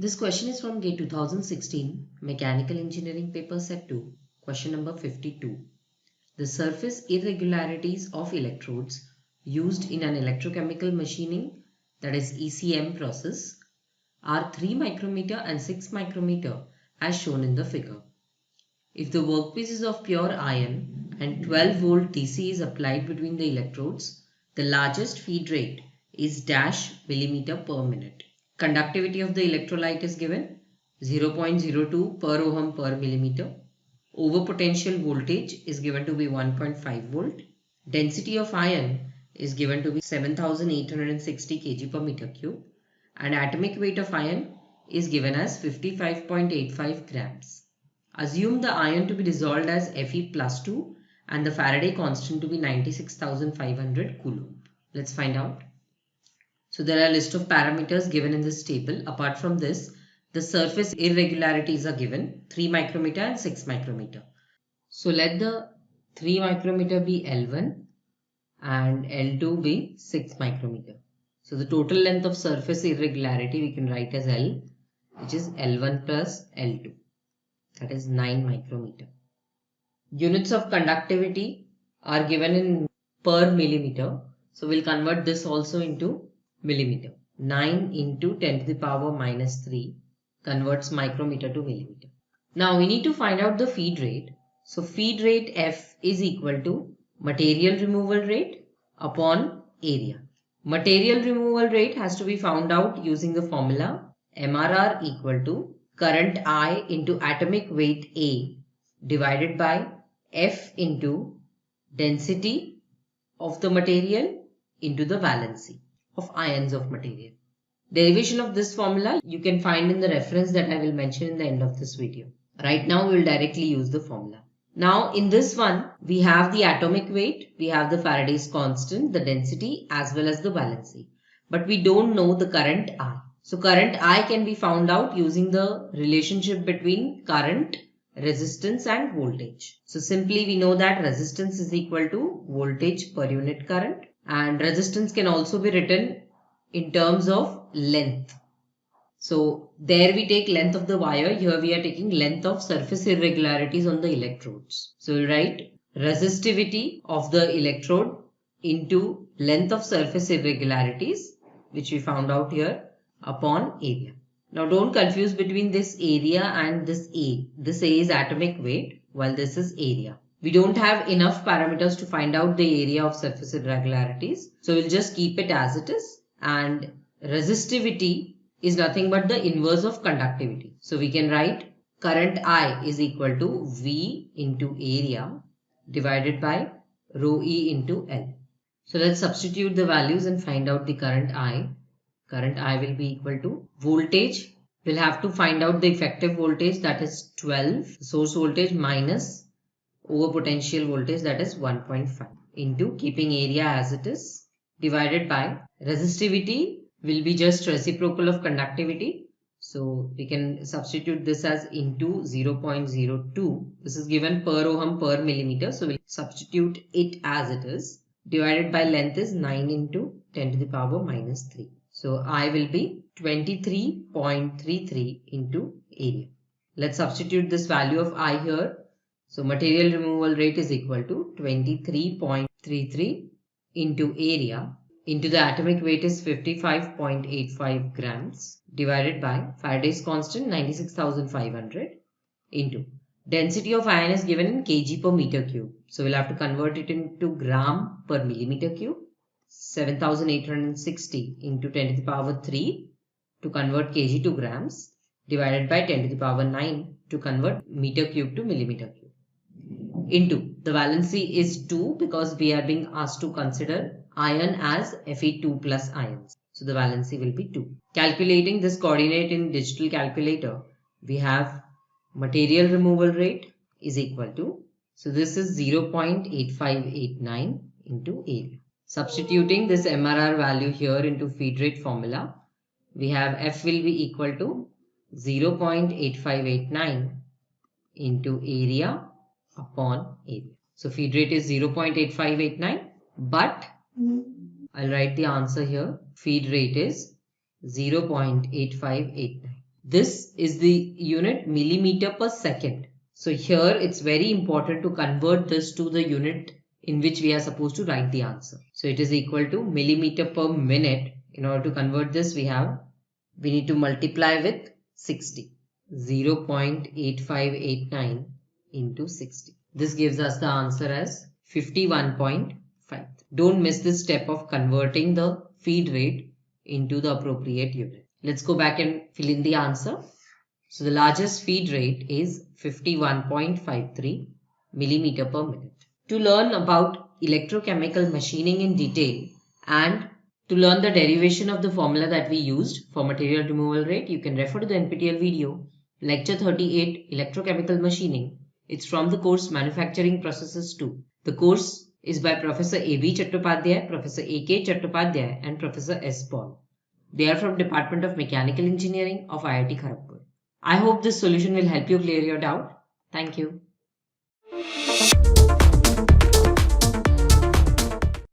This question is from GATE 2016 Mechanical Engineering Paper Set 2, question number 52. The surface irregularities of electrodes used in an electrochemical machining, that is ECM process, are 3 micrometer and 6 micrometer as shown in the figure. If the workpiece is of pure iron and 12 volt DC is applied between the electrodes, the largest feed rate is dash millimeter per minute. Conductivity of the electrolyte is given 0.02 per ohm per millimeter. Overpotential voltage is given to be 1.5 volt. Density of iron is given to be 7860 kg per meter cube. And atomic weight of iron is given as 55.85 grams. Assume the iron to be dissolved as Fe plus 2 and the Faraday constant to be 96,500 coulomb. Let's find out. So there are a list of parameters given in this table. Apart from this, the surface irregularities are given 3 micrometer and 6 micrometer. So let the 3 micrometer be L1 and L2 be 6 micrometer. So the total length of surface irregularity we can write as L, which is L1 plus L2. That is 9 micrometer. Units of conductivity are given in per millimeter. So we'll convert this also into millimeter. 9 into 10 to the power minus 3 converts micrometer to millimeter. Now we need to find out the feed rate. So feed rate F is equal to material removal rate upon area. Material removal rate has to be found out using the formula MRR equal to current I into atomic weight A divided by F into density of the material into the valency of ions of material. Derivation of this formula you can find in the reference that I will mention in the end of this video. Right now we will directly use the formula. Now in this one we have the atomic weight, we have the Faraday's constant, the density as well as the valency. But we don't know the current I. So current I can be found out using the relationship between current, resistance and voltage. So simply we know that resistance is equal to voltage per unit current. And resistance can also be written in terms of length. So there we take length of the wire. Here we are taking length of surface irregularities on the electrodes. So we write resistivity of the electrode into length of surface irregularities, which we found out here, upon area. Now don't confuse between this area and this A. This A is atomic weight while this is area. We don't have enough parameters to find out the area of surface irregularities. So we'll just keep it as it is. And resistivity is nothing but the inverse of conductivity. So we can write current I is equal to V into area divided by rho E into L. So let's substitute the values and find out the current I. Current I will be equal to voltage. We'll have to find out the effective voltage, that is 12, source voltage minus over potential voltage, that is 1.5, into keeping area as it is divided by resistivity will be just reciprocal of conductivity. So we can substitute this as into 0.02. This is given per ohm per millimeter. So we'll substitute it as it is. Divided by length is 9 into 10 to the power minus 3. So I will be 23.33 into area. Let's substitute this value of I here. So material removal rate is equal to 23.33 into area into the atomic weight is 55.85 grams divided by Faraday's constant 96,500 into density of iron is given in kg per meter cube. So we'll have to convert it into gram per millimeter cube. 7,860 into 10 to the power 3 to convert kg to grams divided by 10 to the power 9 to convert meter cube to millimeter cube. Into the valency is 2 because we are being asked to consider iron as Fe2 plus ions. So the valency will be 2. Calculating this coordinate in digital calculator, we have material removal rate is equal to, so this is 0.8589 into area. Substituting this MRR value here into feed rate formula, we have F will be equal to 0.8589 into area upon area. So feed rate is 0.8589, but I'll write the answer here. Feed rate is 0.8589. This is the unit millimeter per second. So here it's very important to convert this to the unit in which we are supposed to write the answer. So it is equal to millimeter per minute. In order to convert this, we need to multiply with 60. 0.8589 into 60. This gives us the answer as 51.5. Don't miss this step of converting the feed rate into the appropriate unit. Let's go back and fill in the answer. So the largest feed rate is 51.53 millimeter per minute. To learn about electrochemical machining in detail and to learn the derivation of the formula that we used for material removal rate, you can refer to the NPTEL video, Lecture 38, Electrochemical Machining. It's from the course Manufacturing Processes 2. The course is by Professor A.B. Chattopadhyay, Professor A.K. Chattopadhyay and Professor S. Paul. They are from Department of Mechanical Engineering of IIT Kharagpur. I hope this solution will help you clear your doubt. Thank you.